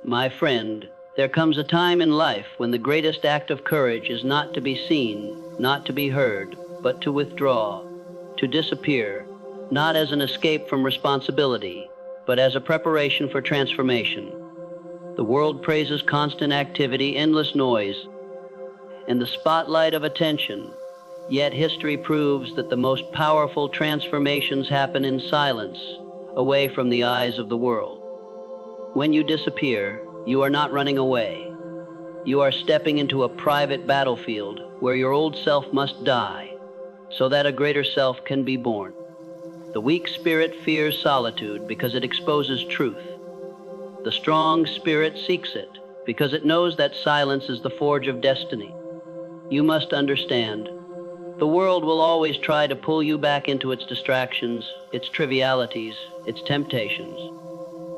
My friend, there comes a time in life when the greatest act of courage is not to be seen, not to be heard, but to withdraw, to disappear, not as an escape from responsibility, but as a preparation for transformation. The world praises constant activity, endless noise, and the spotlight of attention. Yet history proves that the most powerful transformations happen in silence, away from the eyes of the world. When you disappear, you are not running away. You are stepping into a private battlefield where your old self must die, so that a greater self can be born. The weak spirit fears solitude because it exposes truth. The strong spirit seeks it because it knows that silence is the forge of destiny. You must understand, the world will always try to pull you back into its distractions, its trivialities, its temptations.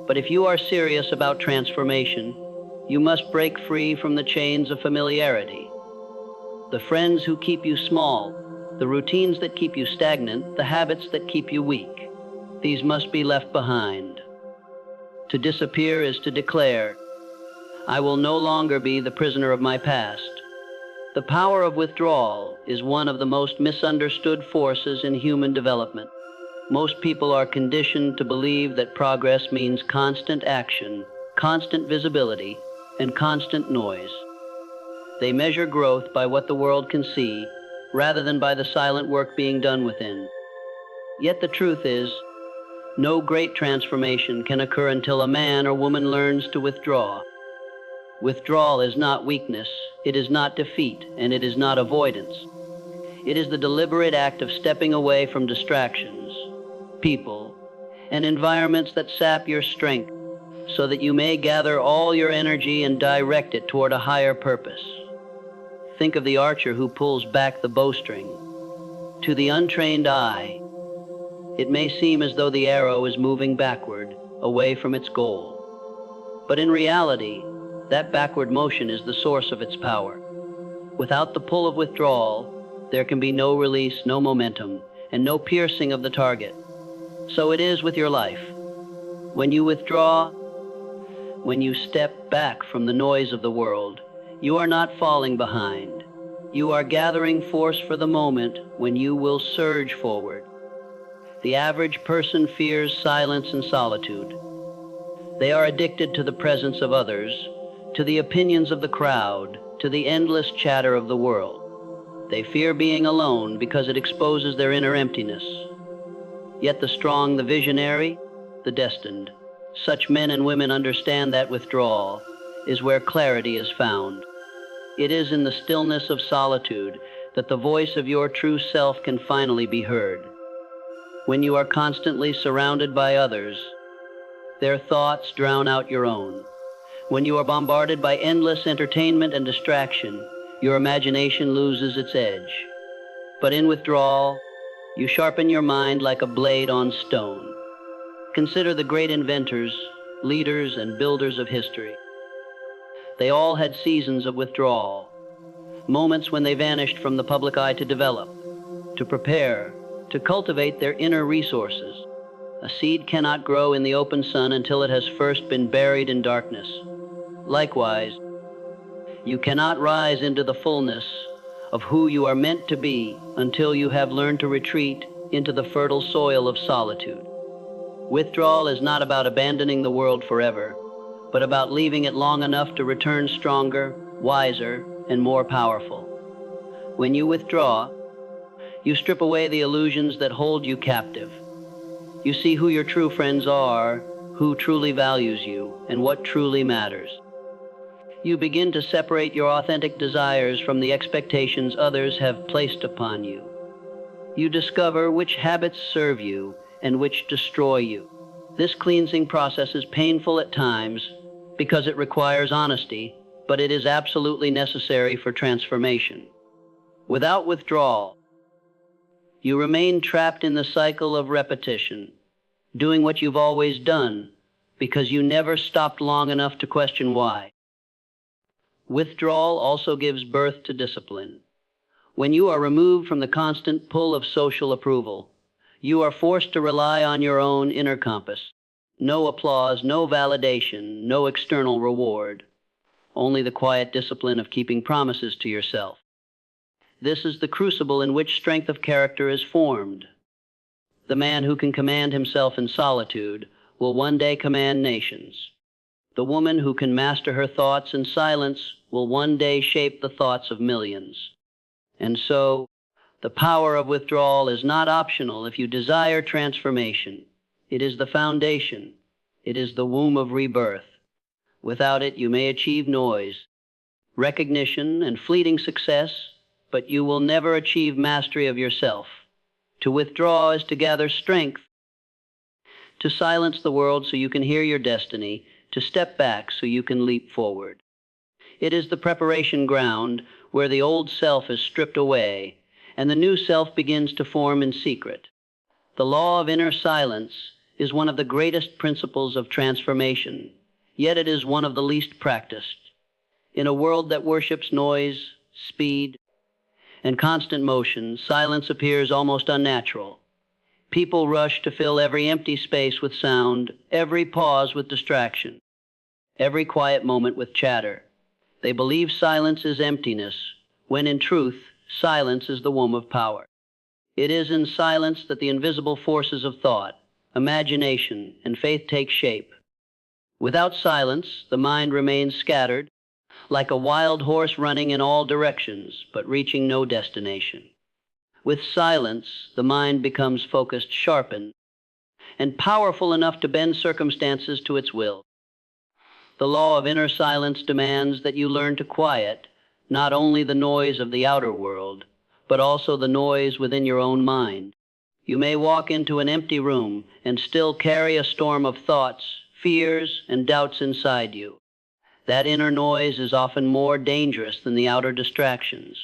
But if you are serious about transformation, you must break free from the chains of familiarity. The friends who keep you small, the routines that keep you stagnant, the habits that keep you weak, these must be left behind. To disappear is to declare, I will no longer be the prisoner of my past. The power of withdrawal is one of the most misunderstood forces in human development. Most people are conditioned to believe that progress means constant action, constant visibility, and constant noise. They measure growth by what the world can see, rather than by the silent work being done within. Yet the truth is, no great transformation can occur until a man or woman learns to withdraw. Withdrawal is not weakness, it is not defeat, and it is not avoidance. It is the deliberate act of stepping away from distractions, people, and environments that sap your strength, so that you may gather all your energy and direct it toward a higher purpose. Think of the archer who pulls back the bowstring. To the untrained eye, it may seem as though the arrow is moving backward, away from its goal. But in reality, that backward motion is the source of its power. Without the pull of withdrawal, there can be no release, no momentum, and no piercing of the target. So it is with your life. When you withdraw, when you step back from the noise of the world, you are not falling behind. You are gathering force for the moment when you will surge forward. The average person fears silence and solitude. They are addicted to the presence of others, to the opinions of the crowd, to the endless chatter of the world. They fear being alone because it exposes their inner emptiness. Yet the strong, the visionary, the destined, such men and women understand that withdrawal is where clarity is found. It is in the stillness of solitude that the voice of your true self can finally be heard. When you are constantly surrounded by others, their thoughts drown out your own. When you are bombarded by endless entertainment and distraction, your imagination loses its edge. But in withdrawal, you sharpen your mind like a blade on stone. Consider the great inventors, leaders, and builders of history. They all had seasons of withdrawal, moments when they vanished from the public eye to develop, to prepare, to cultivate their inner resources. A seed cannot grow in the open sun until it has first been buried in darkness. Likewise, you cannot rise into the fullness of who you are meant to be until you have learned to retreat into the fertile soil of solitude. Withdrawal is not about abandoning the world forever, but about leaving it long enough to return stronger, wiser, and more powerful. When you withdraw, you strip away the illusions that hold you captive. You see who your true friends are, who truly values you, and what truly matters. You begin to separate your authentic desires from the expectations others have placed upon you. You discover which habits serve you and which destroy you. This cleansing process is painful at times because it requires honesty, but it is absolutely necessary for transformation. Without withdrawal, you remain trapped in the cycle of repetition, doing what you've always done because you never stopped long enough to question why. Withdrawal also gives birth to discipline. When you are removed from the constant pull of social approval, you are forced to rely on your own inner compass. No applause, no validation, no external reward. Only the quiet discipline of keeping promises to yourself. This is the crucible in which strength of character is formed. The man who can command himself in solitude will one day command nations. The woman who can master her thoughts in silence will one day shape the thoughts of millions. And so, the power of withdrawal is not optional if you desire transformation. It is the foundation. It is the womb of rebirth. Without it, you may achieve noise, recognition, and fleeting success, but you will never achieve mastery of yourself. To withdraw is to gather strength, to silence the world so you can hear your destiny, to step back so you can leap forward. It is the preparation ground where the old self is stripped away and the new self begins to form in secret. The law of inner silence is one of the greatest principles of transformation, yet it is one of the least practiced. In a world that worships noise, speed, and constant motion, silence appears almost unnatural. People rush to fill every empty space with sound, every pause with distraction, every quiet moment with chatter. They believe silence is emptiness, when in truth, silence is the womb of power. It is in silence that the invisible forces of thought, imagination, and faith take shape. Without silence, the mind remains scattered, like a wild horse running in all directions, but reaching no destination. With silence, the mind becomes focused, sharpened, and powerful enough to bend circumstances to its will. The law of inner silence demands that you learn to quiet not only the noise of the outer world, but also the noise within your own mind. You may walk into an empty room and still carry a storm of thoughts, fears, and doubts inside you. That inner noise is often more dangerous than the outer distractions.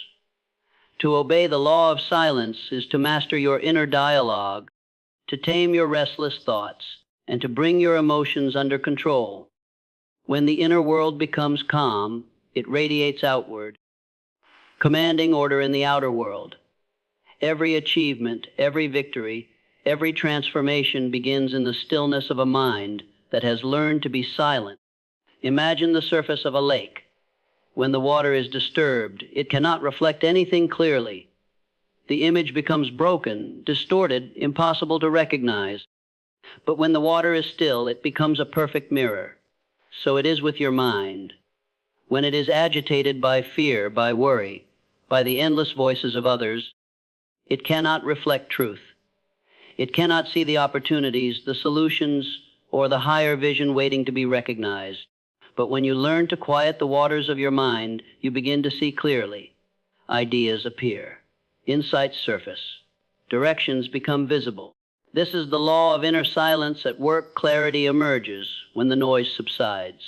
To obey the law of silence is to master your inner dialogue, to tame your restless thoughts, and to bring your emotions under control. When the inner world becomes calm, it radiates outward, commanding order in the outer world. Every achievement, every victory, every transformation begins in the stillness of a mind that has learned to be silent. Imagine the surface of a lake. When the water is disturbed, it cannot reflect anything clearly. The image becomes broken, distorted, impossible to recognize. But when the water is still, it becomes a perfect mirror. So it is with your mind. When it is agitated by fear, by worry, by the endless voices of others, it cannot reflect truth. It cannot see the opportunities, the solutions, or the higher vision waiting to be recognized. But when you learn to quiet the waters of your mind, you begin to see clearly. Ideas appear. Insights surface. Directions become visible. This is the law of inner silence. At work, clarity emerges when the noise subsides.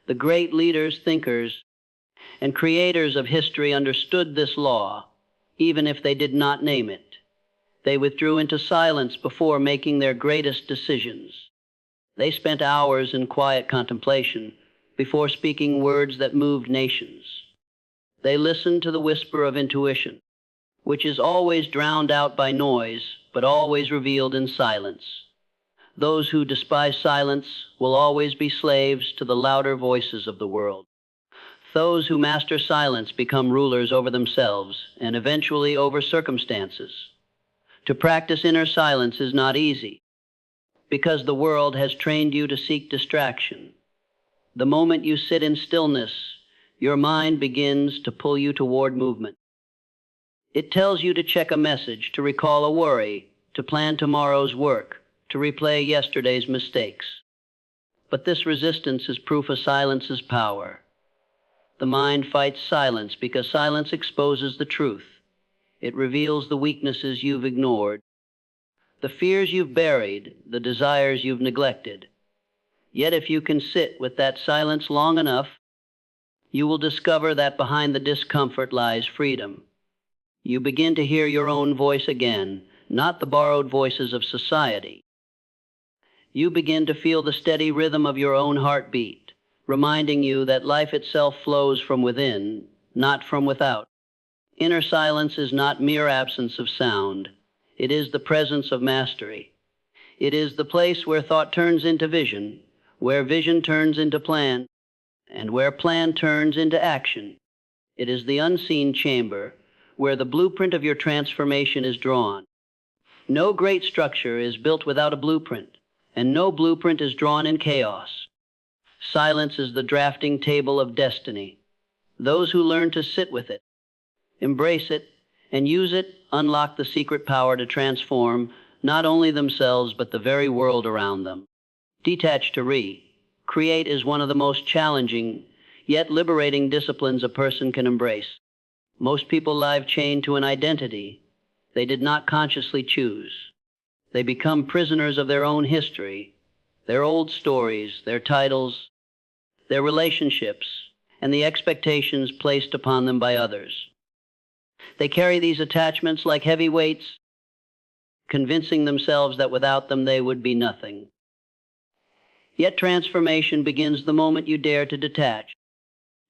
The great leaders, thinkers, and creators of history understood this law, even if they did not name it. They withdrew into silence before making their greatest decisions. They spent hours in quiet contemplation before speaking words that moved nations. They listened to the whisper of intuition, which is always drowned out by noise, but always revealed in silence. Those who despise silence will always be slaves to the louder voices of the world. Those who master silence become rulers over themselves and eventually over circumstances. To practice inner silence is not easy, because the world has trained you to seek distraction. The moment you sit in stillness, your mind begins to pull you toward movement. It tells you to check a message, to recall a worry, to plan tomorrow's work, to replay yesterday's mistakes. But this resistance is proof of silence's power. The mind fights silence because silence exposes the truth. It reveals the weaknesses you've ignored, the fears you've buried, the desires you've neglected. Yet if you can sit with that silence long enough, you will discover that behind the discomfort lies freedom. You begin to hear your own voice again, not the borrowed voices of society. You begin to feel the steady rhythm of your own heartbeat, reminding you that life itself flows from within, not from without. Inner silence is not mere absence of sound. It is the presence of mastery. It is the place where thought turns into vision, where vision turns into plan, and where plan turns into action. It is the unseen chamber where the blueprint of your transformation is drawn. No great structure is built without a blueprint, and no blueprint is drawn in chaos. Silence is the drafting table of destiny. Those who learn to sit with it, embrace it, and use it unlock the secret power to transform not only themselves but the very world around them. Detach to create is one of the most challenging yet liberating disciplines a person can embrace. Most people live chained to an identity they did not consciously choose. They become prisoners of their own history, their old stories, their titles, their relationships, and the expectations placed upon them by others. They carry these attachments like heavy weights, convincing themselves that without them they would be nothing. Yet transformation begins the moment you dare to detach.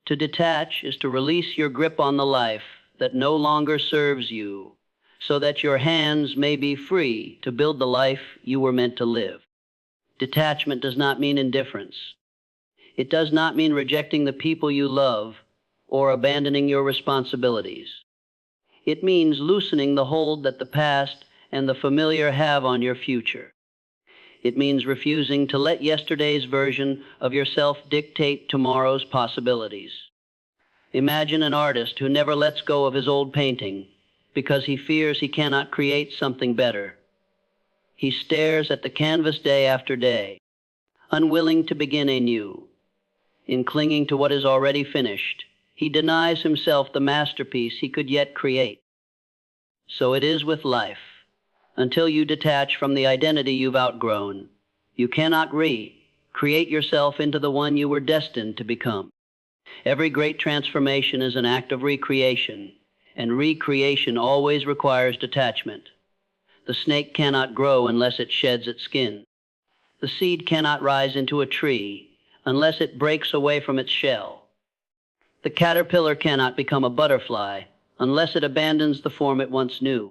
To detach is to release your grip on the life that no longer serves you, so that your hands may be free to build the life you were meant to live. Detachment does not mean indifference. It does not mean rejecting the people you love or abandoning your responsibilities. It means loosening the hold that the past and the familiar have on your future. It means refusing to let yesterday's version of yourself dictate tomorrow's possibilities. Imagine an artist who never lets go of his old painting because he fears he cannot create something better. He stares at the canvas day after day, unwilling to begin anew. In clinging to what is already finished, he denies himself the masterpiece he could yet create. So it is with life. Until you detach from the identity you've outgrown, you cannot create yourself into the one you were destined to become. Every great transformation is an act of recreation, and recreation always requires detachment. The snake cannot grow unless it sheds its skin. The seed cannot rise into a tree unless it breaks away from its shell. The caterpillar cannot become a butterfly unless it abandons the form it once knew.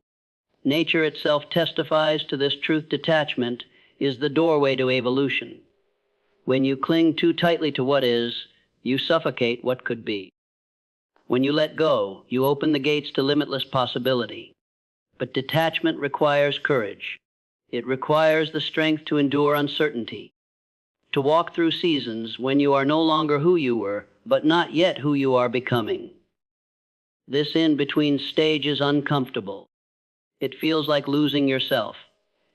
Nature itself testifies to this truth. Detachment is the doorway to evolution. When you cling too tightly to what is, you suffocate what could be. When you let go, you open the gates to limitless possibility. But detachment requires courage. It requires the strength to endure uncertainty, to walk through seasons when you are no longer who you were, but not yet who you are becoming. This in-between stage is uncomfortable. It feels like losing yourself.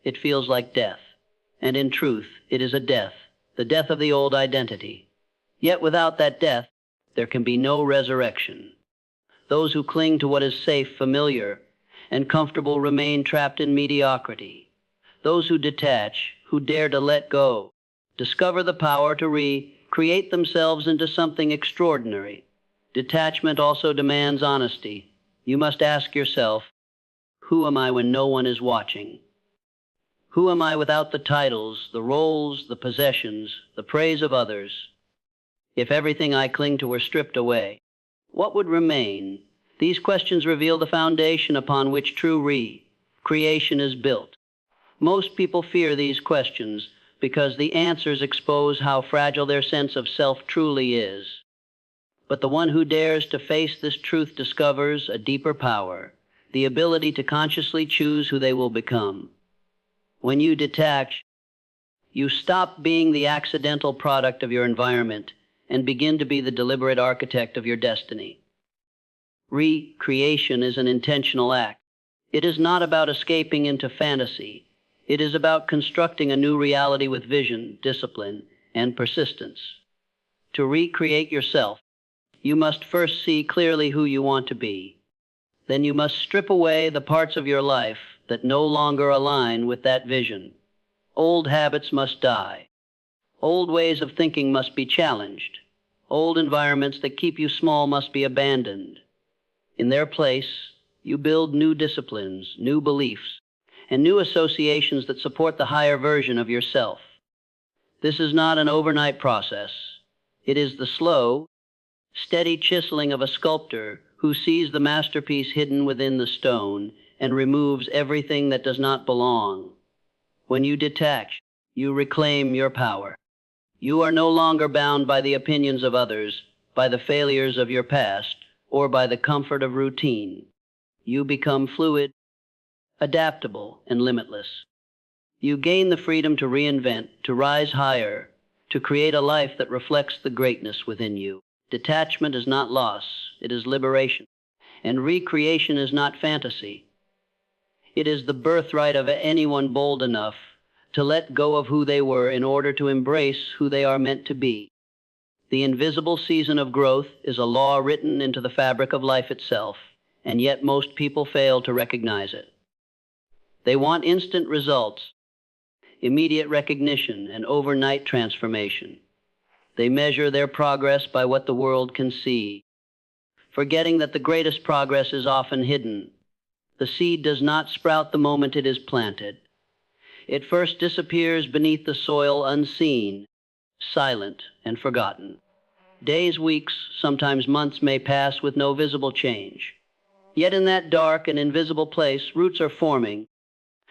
It feels like death. And in truth, it is a death, the death of the old identity. Yet without that death, there can be no resurrection. Those who cling to what is safe, familiar, and comfortable remain trapped in mediocrity. Those who detach, who dare to let go, discover the power to recreate themselves into something extraordinary. Detachment also demands honesty. You must ask yourself, who am I when no one is watching? Who am I without the titles, the roles, the possessions, the praise of others? If everything I cling to were stripped away, what would remain? These questions reveal the foundation upon which true recreation is built. Most people fear these questions because the answers expose how fragile their sense of self truly is. But the one who dares to face this truth discovers a deeper power, the ability to consciously choose who they will become. When you detach, you stop being the accidental product of your environment and begin to be the deliberate architect of your destiny. Recreation is an intentional act. It is not about escaping into fantasy. It is about constructing a new reality with vision, discipline, and persistence. To recreate yourself, you must first see clearly who you want to be. Then you must strip away the parts of your life that no longer align with that vision. Old habits must die. Old ways of thinking must be challenged. Old environments that keep you small must be abandoned. In their place, you build new disciplines, new beliefs, and new associations that support the higher version of yourself. This is not an overnight process. It is the slow, steady chiseling of a sculptor who sees the masterpiece hidden within the stone and removes everything that does not belong. When you detach, you reclaim your power. You are no longer bound by the opinions of others, by the failures of your past, or by the comfort of routine. You become fluid, adaptable, and limitless. You gain the freedom to reinvent, to rise higher, to create a life that reflects the greatness within you. Detachment is not loss, it is liberation. And recreation is not fantasy. It is the birthright of anyone bold enough to let go of who they were in order to embrace who they are meant to be. The invisible season of growth is a law written into the fabric of life itself, and yet most people fail to recognize it. They want instant results, immediate recognition, and overnight transformation. They measure their progress by what the world can see, forgetting that the greatest progress is often hidden. The seed does not sprout the moment it is planted. It first disappears beneath the soil unseen, silent, and forgotten. Days, weeks, sometimes months may pass with no visible change. Yet in that dark and invisible place, roots are forming,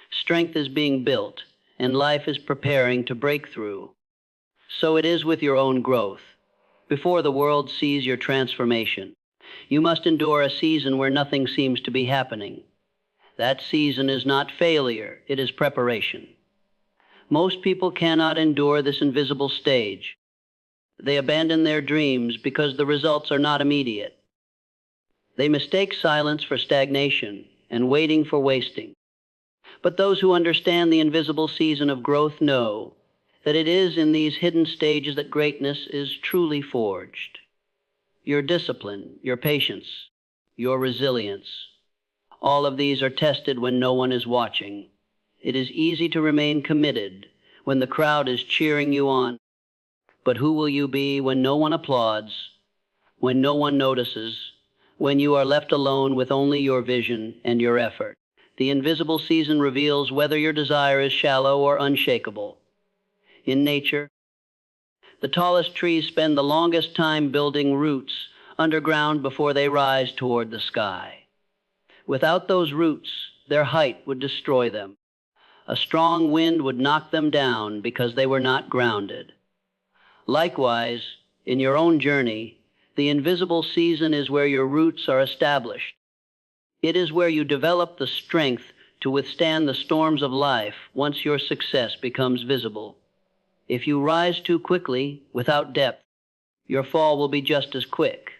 strength is being built, and life is preparing to break through. So it is with your own growth. Before the world sees your transformation, you must endure a season where nothing seems to be happening. That season is not failure, it is preparation. Most people cannot endure this invisible stage. They abandon their dreams because the results are not immediate. They mistake silence for stagnation and waiting for wasting. But those who understand the invisible season of growth know that it is in these hidden stages that greatness is truly forged. Your discipline, your patience, your resilience, all of these are tested when no one is watching. It is easy to remain committed when the crowd is cheering you on. But who will you be when no one applauds, when no one notices, when you are left alone with only your vision and your effort? The invisible season reveals whether your desire is shallow or unshakable. In nature, the tallest trees spend the longest time building roots underground before they rise toward the sky. Without those roots, their height would destroy them. A strong wind would knock them down because they were not grounded. Likewise, in your own journey, the invisible season is where your roots are established. It is where you develop the strength to withstand the storms of life once your success becomes visible. If you rise too quickly, without depth, your fall will be just as quick.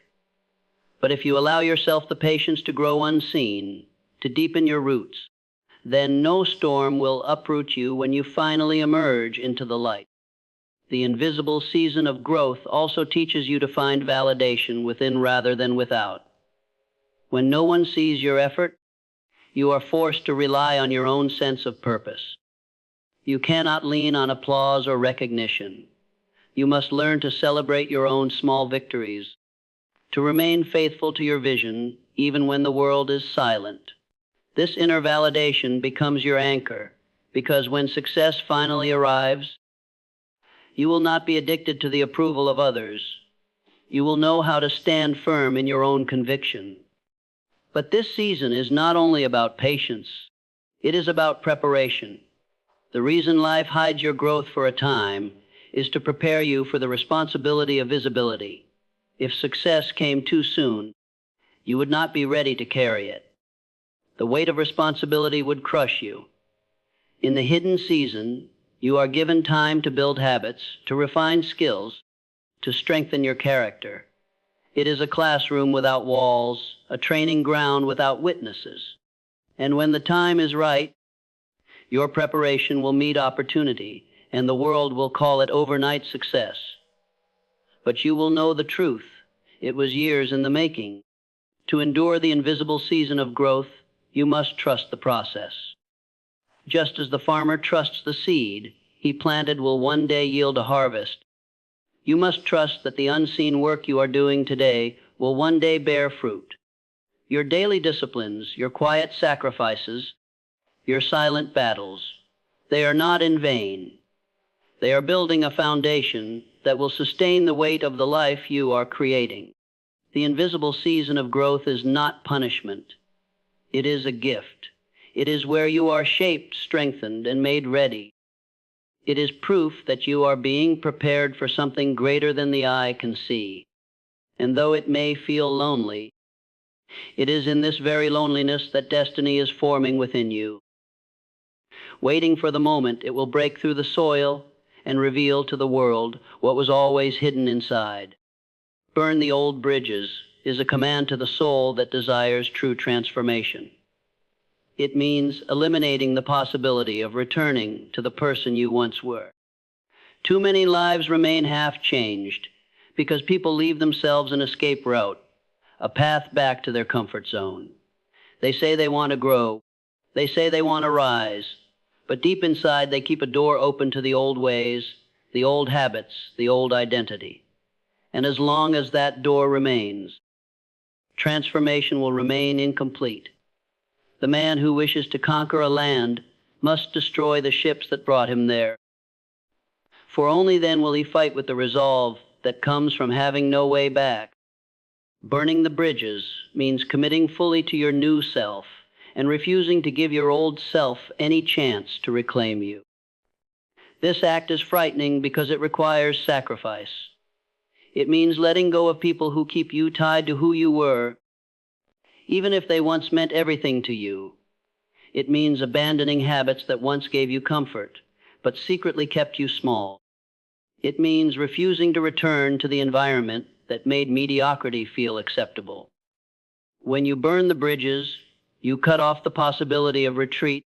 But if you allow yourself the patience to grow unseen, to deepen your roots, then no storm will uproot you when you finally emerge into the light. The invisible season of growth also teaches you to find validation within rather than without. When no one sees your effort, you are forced to rely on your own sense of purpose. You cannot lean on applause or recognition. You must learn to celebrate your own small victories, to remain faithful to your vision even when the world is silent. This inner validation becomes your anchor, because when success finally arrives, you will not be addicted to the approval of others. You will know how to stand firm in your own conviction. But this season is not only about patience, it is about preparation. The reason life hides your growth for a time is to prepare you for the responsibility of visibility. If success came too soon, you would not be ready to carry it. The weight of responsibility would crush you. In the hidden season, you are given time to build habits, to refine skills, to strengthen your character. It is a classroom without walls, a training ground without witnesses. And when the time is right, your preparation will meet opportunity, and the world will call it overnight success. But you will know the truth. It was years in the making. To endure the invisible season of growth, you must trust the process. Just as the farmer trusts the seed he planted will one day yield a harvest, you must trust that the unseen work you are doing today will one day bear fruit. Your daily disciplines, your quiet sacrifices, your silent battles, they are not in vain. They are building a foundation that will sustain the weight of the life you are creating. The invisible season of growth is not punishment. It is a gift. It is where you are shaped, strengthened, and made ready. It is proof that you are being prepared for something greater than the eye can see. And though it may feel lonely, it is in this very loneliness that destiny is forming within you. Waiting for the moment it will break through the soil and reveal to the world what was always hidden inside. Burn the old bridges is a command to the soul that desires true transformation. It means eliminating the possibility of returning to the person you once were. Too many lives remain half-changed because people leave themselves an escape route, a path back to their comfort zone. They say they want to grow. They say they want to rise. But deep inside, they keep a door open to the old ways, the old habits, the old identity. And as long as that door remains, transformation will remain incomplete. The man who wishes to conquer a land must destroy the ships that brought him there. For only then will he fight with the resolve that comes from having no way back. Burning the bridges means committing fully to your new self and refusing to give your old self any chance to reclaim you. This act is frightening because it requires sacrifice. It means letting go of people who keep you tied to who you were, even if they once meant everything to you. It means abandoning habits that once gave you comfort, but secretly kept you small. It means refusing to return to the environment that made mediocrity feel acceptable. When you burn the bridges, you cut off the possibility of retreat,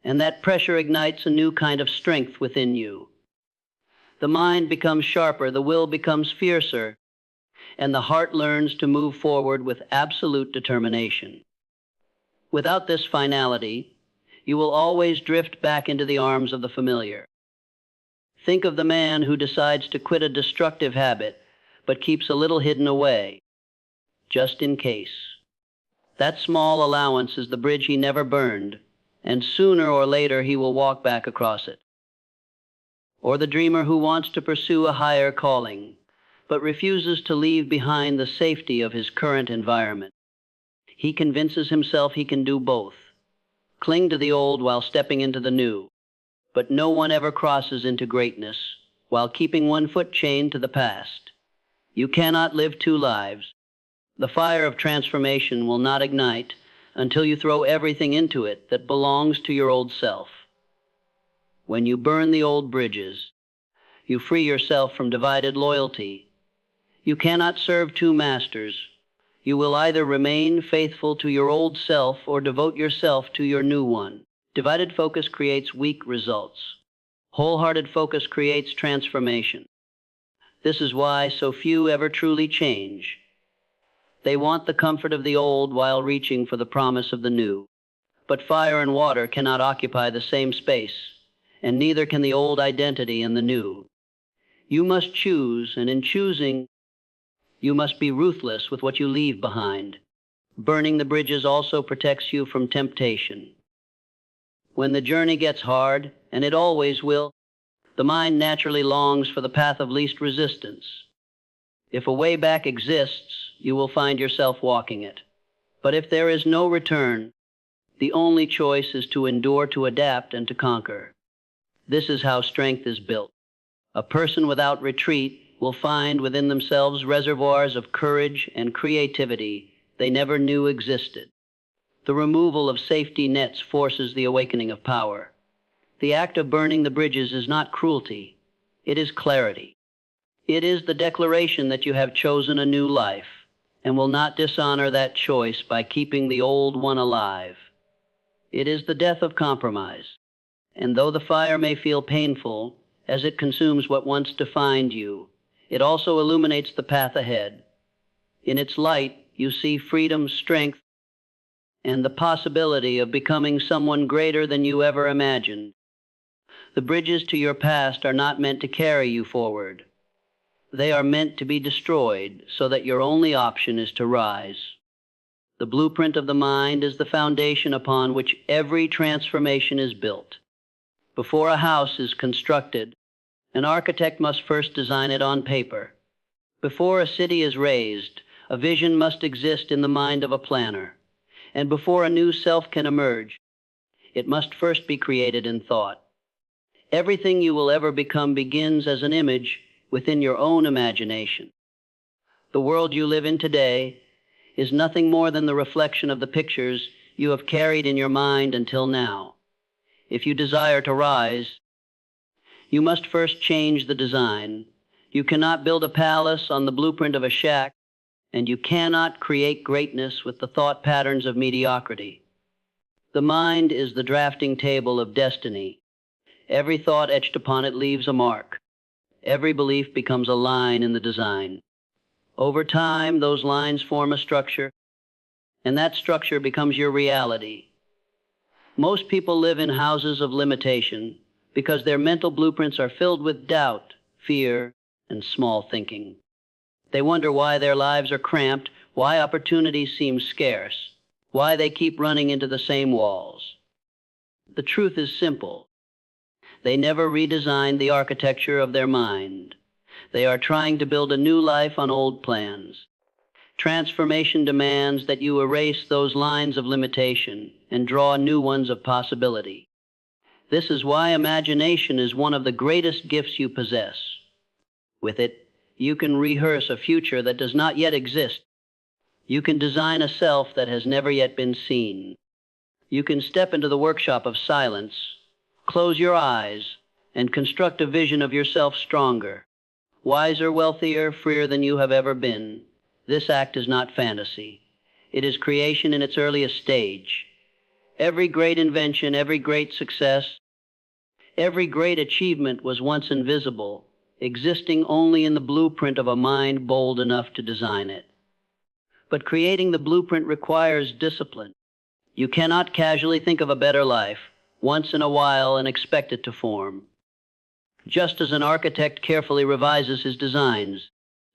and that pressure ignites a new kind of strength within you. The mind becomes sharper, the will becomes fiercer, and the heart learns to move forward with absolute determination. Without this finality, you will always drift back into the arms of the familiar. Think of the man who decides to quit a destructive habit, but keeps a little hidden away, just in case. That small allowance is the bridge he never burned, and sooner or later he will walk back across it. Or the dreamer who wants to pursue a higher calling, but refuses to leave behind the safety of his current environment. He convinces himself he can do both, cling to the old while stepping into the new. But no one ever crosses into greatness while keeping one foot chained to the past. You cannot live two lives. The fire of transformation will not ignite until you throw everything into it that belongs to your old self. When you burn the old bridges, you free yourself from divided loyalty. You cannot serve two masters. You will either remain faithful to your old self or devote yourself to your new one. Divided focus creates weak results. Wholehearted focus creates transformation. This is why so few ever truly change. They want the comfort of the old while reaching for the promise of the new. But fire and water cannot occupy the same space, and neither can the old identity and the new. You must choose, and in choosing, you must be ruthless with what you leave behind. Burning the bridges also protects you from temptation. When the journey gets hard, and it always will, the mind naturally longs for the path of least resistance. If a way back exists, you will find yourself walking it. But if there is no return, the only choice is to endure, to adapt, and to conquer. This is how strength is built. A person without retreat will find within themselves reservoirs of courage and creativity they never knew existed. The removal of safety nets forces the awakening of power. The act of burning the bridges is not cruelty. It is clarity. It is the declaration that you have chosen a new life and will not dishonor that choice by keeping the old one alive. It is the death of compromise. And though the fire may feel painful as it consumes what once defined you, it also illuminates the path ahead. In its light, you see freedom, strength, and the possibility of becoming someone greater than you ever imagined. The bridges to your past are not meant to carry you forward. They are meant to be destroyed so that your only option is to rise. The blueprint of the mind is the foundation upon which every transformation is built. Before a house is constructed, an architect must first design it on paper. Before a city is raised, a vision must exist in the mind of a planner. And before a new self can emerge, it must first be created in thought. Everything you will ever become begins as an image within your own imagination. The world you live in today is nothing more than the reflection of the pictures you have carried in your mind until now. If you desire to rise, you must first change the design. You cannot build a palace on the blueprint of a shack, and you cannot create greatness with the thought patterns of mediocrity. The mind is the drafting table of destiny. Every thought etched upon it leaves a mark. Every belief becomes a line in the design. Over time, those lines form a structure, and that structure becomes your reality. Most people live in houses of limitation because their mental blueprints are filled with doubt, fear, and small thinking. They wonder why their lives are cramped, why opportunities seem scarce, why they keep running into the same walls. The truth is simple. They never redesigned the architecture of their mind. They are trying to build a new life on old plans. Transformation demands that you erase those lines of limitation and draw new ones of possibility. This is why imagination is one of the greatest gifts you possess. With it, you can rehearse a future that does not yet exist. You can design a self that has never yet been seen. You can step into the workshop of silence, close your eyes, and construct a vision of yourself stronger, wiser, wealthier, freer than you have ever been. This act is not fantasy. It is creation in its earliest stage. Every great invention, every great success, every great achievement was once invisible, existing only in the blueprint of a mind bold enough to design it. But creating the blueprint requires discipline. You cannot casually think of a better life once in a while and expect it to form. Just as an architect carefully revises his designs,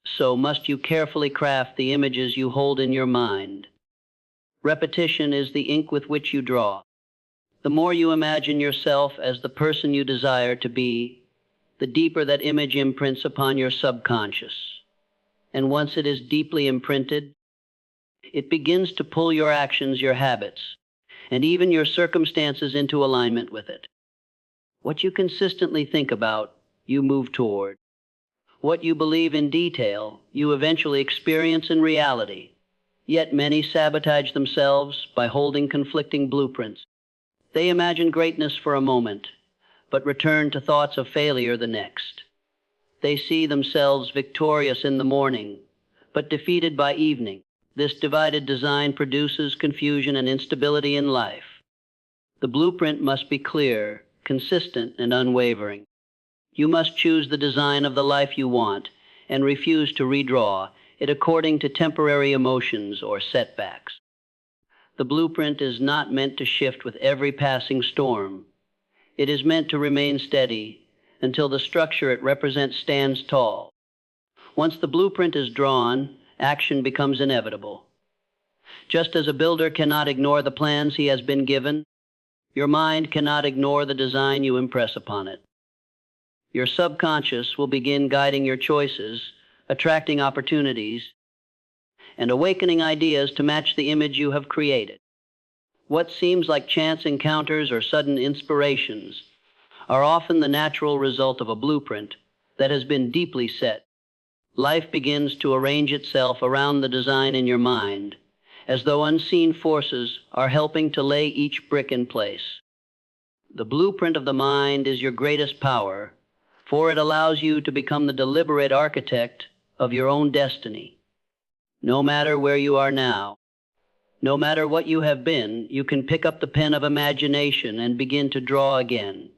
so must you carefully craft the images you hold in your mind. Repetition is the ink with which you draw. The more you imagine yourself as the person you desire to be, the deeper that image imprints upon your subconscious. And once it is deeply imprinted, it begins to pull your actions, your habits, and even your circumstances into alignment with it. What you consistently think about, you move toward. What you believe in detail, you eventually experience in reality. Yet many sabotage themselves by holding conflicting blueprints. They imagine greatness for a moment, but return to thoughts of failure the next. They see themselves victorious in the morning, but defeated by evening. This divided design produces confusion and instability in life. The blueprint must be clear, consistent, and unwavering. You must choose the design of the life you want and refuse to redraw it according to temporary emotions or setbacks. The blueprint is not meant to shift with every passing storm. It is meant to remain steady until the structure it represents stands tall. Once the blueprint is drawn, action becomes inevitable. Just as a builder cannot ignore the plans he has been given, your mind cannot ignore the design you impress upon it. Your subconscious will begin guiding your choices, attracting opportunities, and awakening ideas to match the image you have created. What seems like chance encounters or sudden inspirations are often the natural result of a blueprint that has been deeply set. Life begins to arrange itself around the design in your mind, as though unseen forces are helping to lay each brick in place. The blueprint of the mind is your greatest power, for it allows you to become the deliberate architect of your own destiny. No matter where you are now, no matter what you have been, you can pick up the pen of imagination and begin to draw again.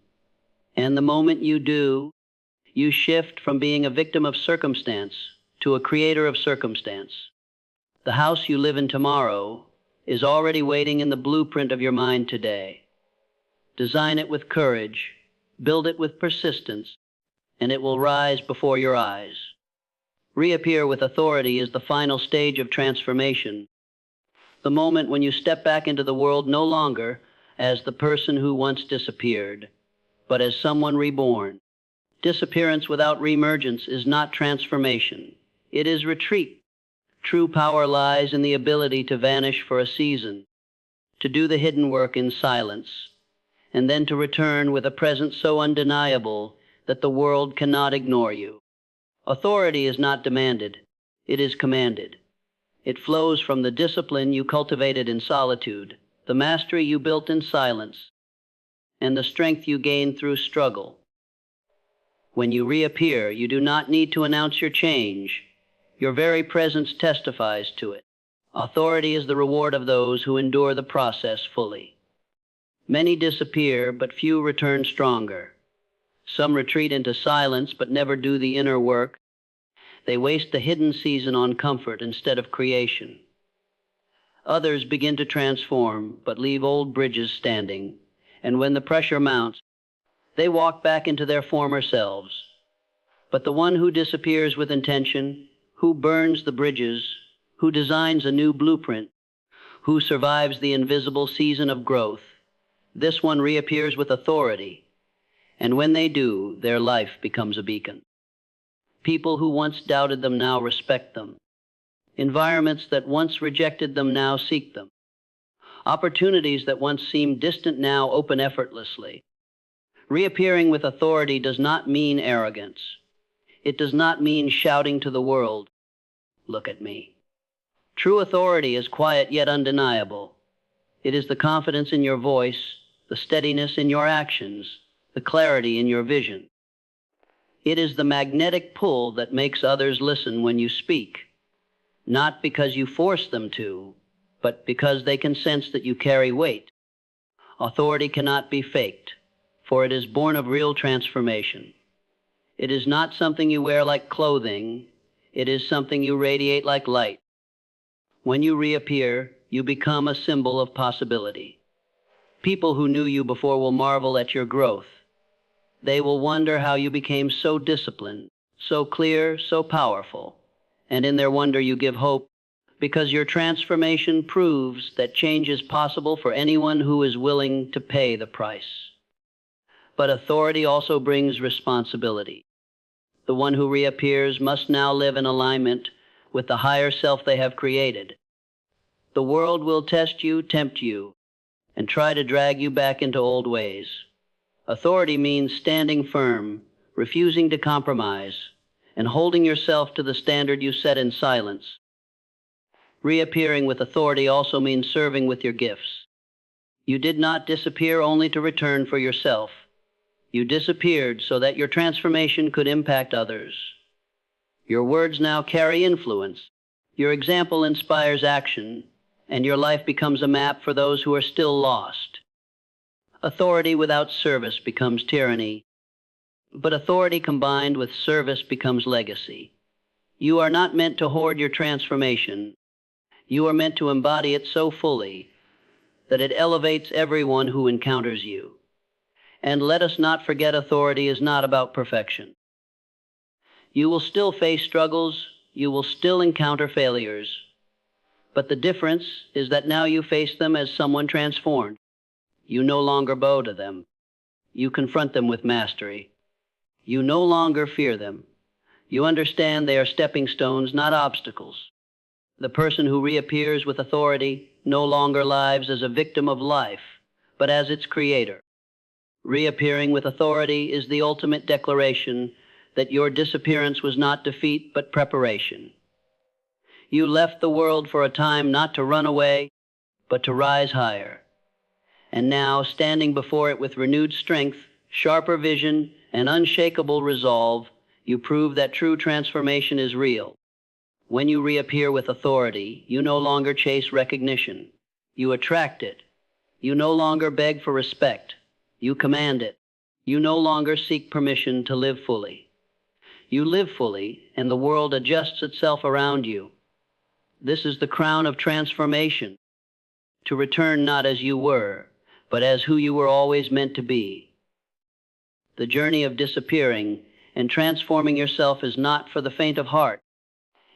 And the moment you do, you shift from being a victim of circumstance to a creator of circumstance. The house you live in tomorrow is already waiting in the blueprint of your mind today. Design it with courage, build it with persistence, and it will rise before your eyes. Reappear with authority is the final stage of transformation. The moment when you step back into the world no longer as the person who once disappeared, but as someone reborn. Disappearance without reemergence is not transformation. It is retreat. True power lies in the ability to vanish for a season, to do the hidden work in silence, and then to return with a presence so undeniable that the world cannot ignore you. Authority is not demanded, it is commanded. It flows from the discipline you cultivated in solitude, the mastery you built in silence, and the strength you gained through struggle. When you reappear, you do not need to announce your change. Your very presence testifies to it. Authority is the reward of those who endure the process fully. Many disappear, but few return stronger. Some retreat into silence, but never do the inner work. They waste the hidden season on comfort instead of creation. Others begin to transform, but leave old bridges standing, and when the pressure mounts, they walk back into their former selves. But the one who disappears with intention, who burns the bridges, who designs a new blueprint, who survives the invisible season of growth, this one reappears with authority, and when they do, their life becomes a beacon. People who once doubted them now respect them. Environments that once rejected them now seek them. Opportunities that once seemed distant now open effortlessly. Reappearing with authority does not mean arrogance. It does not mean shouting to the world, "Look at me." True authority is quiet yet undeniable. It is the confidence in your voice, the steadiness in your actions, the clarity in your vision. It is the magnetic pull that makes others listen when you speak, not because you force them to, but because they can sense that you carry weight. Authority cannot be faked, for it is born of real transformation. It is not something you wear like clothing, it is something you radiate like light. When you reappear, you become a symbol of possibility. People who knew you before will marvel at your growth. They will wonder how you became so disciplined, so clear, so powerful. And in their wonder you give hope, because your transformation proves that change is possible for anyone who is willing to pay the price. But authority also brings responsibility. The one who reappears must now live in alignment with the higher self they have created. The world will test you, tempt you, and try to drag you back into old ways. Authority means standing firm, refusing to compromise, and holding yourself to the standard you set in silence. Reappearing with authority also means serving with your gifts. You did not disappear only to return for yourself. You disappeared so that your transformation could impact others. Your words now carry influence. Your example inspires action, and your life becomes a map for those who are still lost. Authority without service becomes tyranny, but authority combined with service becomes legacy. You are not meant to hoard your transformation. You are meant to embody it so fully that it elevates everyone who encounters you. And let us not forget, authority is not about perfection. You will still face struggles, you will still encounter failures, but the difference is that now you face them as someone transformed. You no longer bow to them. You confront them with mastery. You no longer fear them. You understand they are stepping stones, not obstacles. The person who reappears with authority no longer lives as a victim of life, but as its creator. Reappearing with authority is the ultimate declaration that your disappearance was not defeat, but preparation. You left the world for a time not to run away, but to rise higher. And now, standing before it with renewed strength, sharper vision, and unshakable resolve, you prove that true transformation is real. When you reappear with authority, you no longer chase recognition. You attract it. You no longer beg for respect. You command it. You no longer seek permission to live fully. You live fully, and the world adjusts itself around you. This is the crown of transformation, to return not as you were, but as who you were always meant to be. The journey of disappearing and transforming yourself is not for the faint of heart.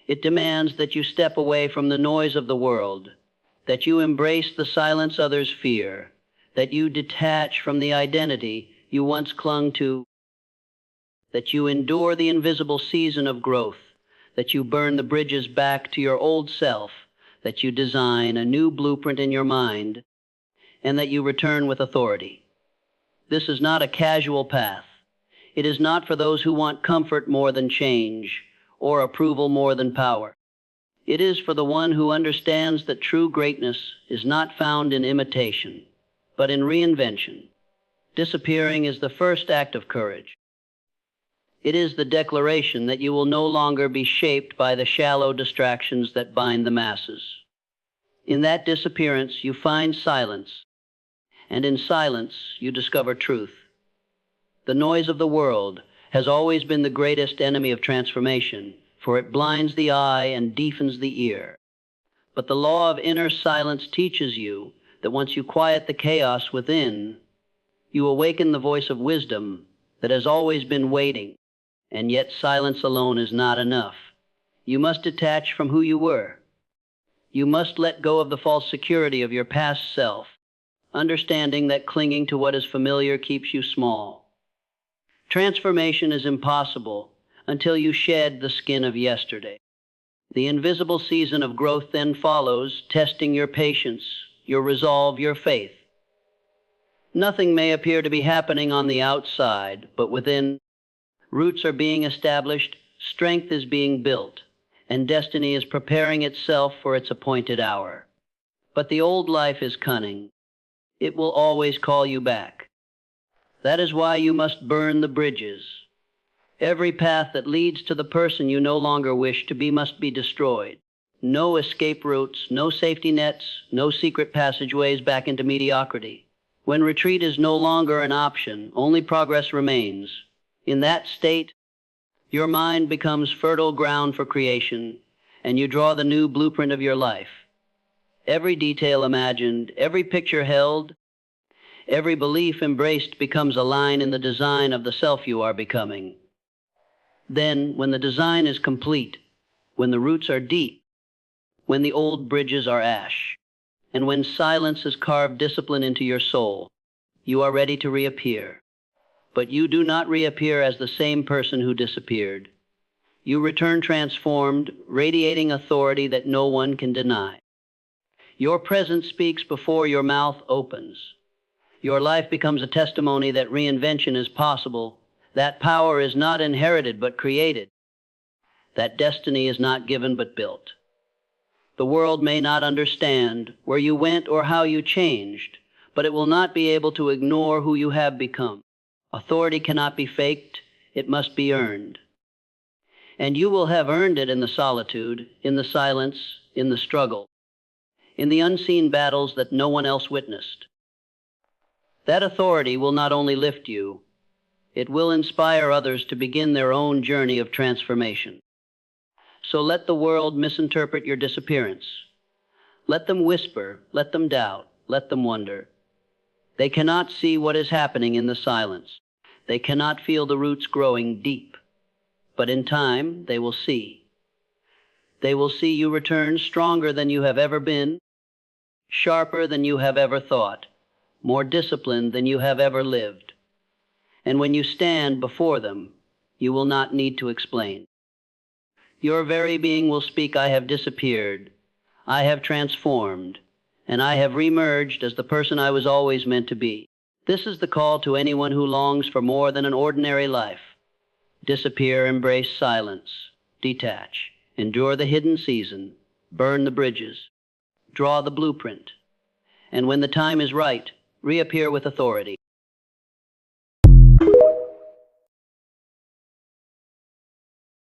It demands that you step away from the noise of the world, that you embrace the silence others fear, that you detach from the identity you once clung to, that you endure the invisible season of growth, that you burn the bridges back to your old self, that you design a new blueprint in your mind, and that you return with authority. This is not a casual path. It is not for those who want comfort more than change, or approval more than power. It is for the one who understands that true greatness is not found in imitation, but in reinvention. Disappearing is the first act of courage. It is the declaration that you will no longer be shaped by the shallow distractions that bind the masses. In that disappearance, you find silence, and in silence, you discover truth. The noise of the world has always been the greatest enemy of transformation, for it blinds the eye and deafens the ear. But the law of inner silence teaches you that once you quiet the chaos within, you awaken the voice of wisdom that has always been waiting. And yet silence alone is not enough. You must detach from who you were. You must let go of the false security of your past self, understanding that clinging to what is familiar keeps you small. Transformation is impossible until you shed the skin of yesterday. The invisible season of growth then follows, testing your patience, your resolve, your faith. Nothing may appear to be happening on the outside, but within, roots are being established, strength is being built, and destiny is preparing itself for its appointed hour. But the old life is cunning. It will always call you back. That is why you must burn the bridges. Every path that leads to the person you no longer wish to be must be destroyed. No escape routes, no safety nets, no secret passageways back into mediocrity. When retreat is no longer an option, only progress remains. In that state, your mind becomes fertile ground for creation, and you draw the new blueprint of your life. Every detail imagined, every picture held, every belief embraced becomes a line in the design of the self you are becoming. Then, when the design is complete, when the roots are deep, when the old bridges are ash, and when silence has carved discipline into your soul, you are ready to reappear. But you do not reappear as the same person who disappeared. You return transformed, radiating authority that no one can deny. Your presence speaks before your mouth opens. Your life becomes a testimony that reinvention is possible, that power is not inherited but created, that destiny is not given but built. The world may not understand where you went or how you changed, but it will not be able to ignore who you have become. Authority cannot be faked, it must be earned. And you will have earned it in the solitude, in the silence, in the struggle, in the unseen battles that no one else witnessed. That authority will not only lift you, it will inspire others to begin their own journey of transformation. So let the world misinterpret your disappearance. Let them whisper, let them doubt, let them wonder. They cannot see what is happening in the silence. They cannot feel the roots growing deep. But in time, they will see. They will see you return stronger than you have ever been, sharper than you have ever thought, more disciplined than you have ever lived. And when you stand before them, you will not need to explain. Your very being will speak, I have disappeared, I have transformed, and I have remerged as the person I was always meant to be. This is the call to anyone who longs for more than an ordinary life. Disappear, embrace silence, detach, endure the hidden season, burn the bridges, draw the blueprint, and when the time is right, reappear with authority.